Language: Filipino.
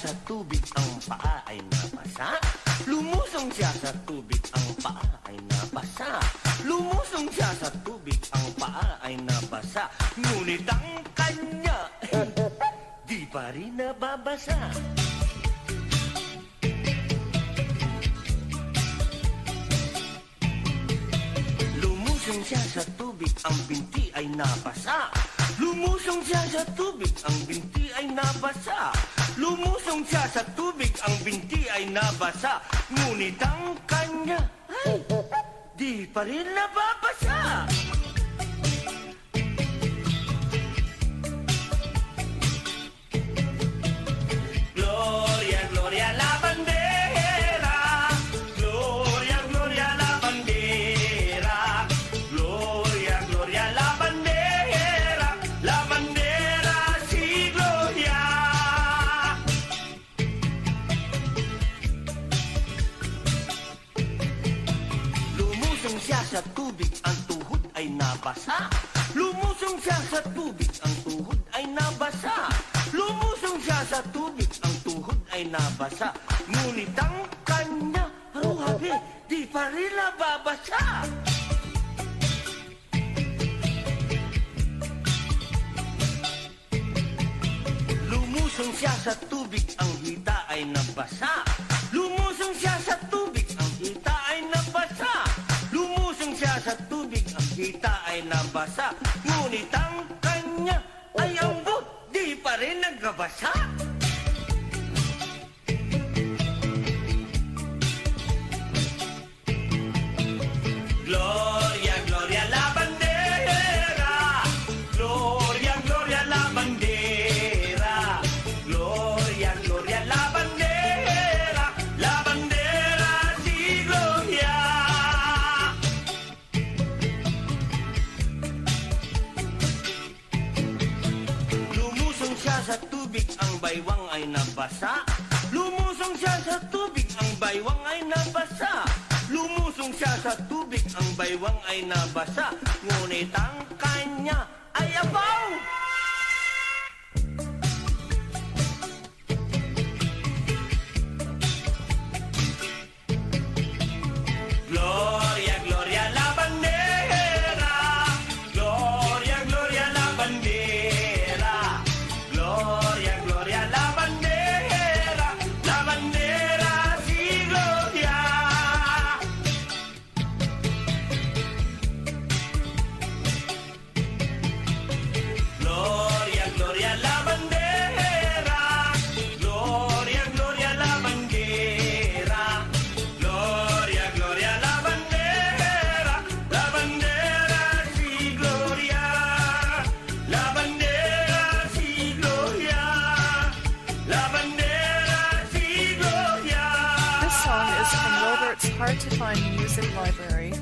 sa tubig, ang paa ay nabasa. Lumusong siya sa tubig, ang paa ay nabasa. Lumusong siya sa tubig, ang paa ay nabasa. Ngunit ang kanya, di pa rin nababasa. Lumusong siya sa tubig, ang binti ay nabasa. Lumusong siya sa tubig, ang binti ay nabasa. Lumusong siya sa tubig, ang binti ay nabasa. Ngunit ang kanya, ay, di pa rin nababasa. Gloria, Gloria, la bandera. Gloria, Gloria, la bandera. Gloria, Gloria, la bandera. La bandera, sí, Gloria. Lumusong siya sa tubig, ang tuhod ay nabasa. Lumusong siya sa tubig, ang tuhod ay nabasa. Lumusong siya sa tubig, ang tuhod ay nabasa. Ngunit ang kanya, haruhabi, di pa rin nababasa. Lumusong siya sa tubig, ang hita ay nabasa. Lumusong siya sa tubig, ang hita ay nabasa. Lumusong siya sa tubig, ang hita ay nabasa. Ngunit ang kanya ay ambot, di pa rin nagbabasa. Gloria, Gloria, la bandera. Gloria, Gloria, la bandera. Gloria, Gloria, la bandera. La bandera, sí, Gloria. Lumusong siya sa tubig, ang baywang ay nabasa. Lumusong siya sa tubig, ang baywang ay nabasa. Lumusong siya sa tubig, ang baywang ay nabasa. Ngunit ang kanya ay abaw. Gloria, Gloria, la bandera. Gloria, Gloria, la bandera. Gloria, Gloria, la bandera. La bandera, sí, Gloria. Gloria, Gloria, la bandera. Gloria, Gloria, la bandera. Gloria, Gloria, la bandera. La bandera, sí, Gloria. La bandera, sí, Gloria. La bandera, sí, Gloria. This song is from Robert's Hard to Find Music Library.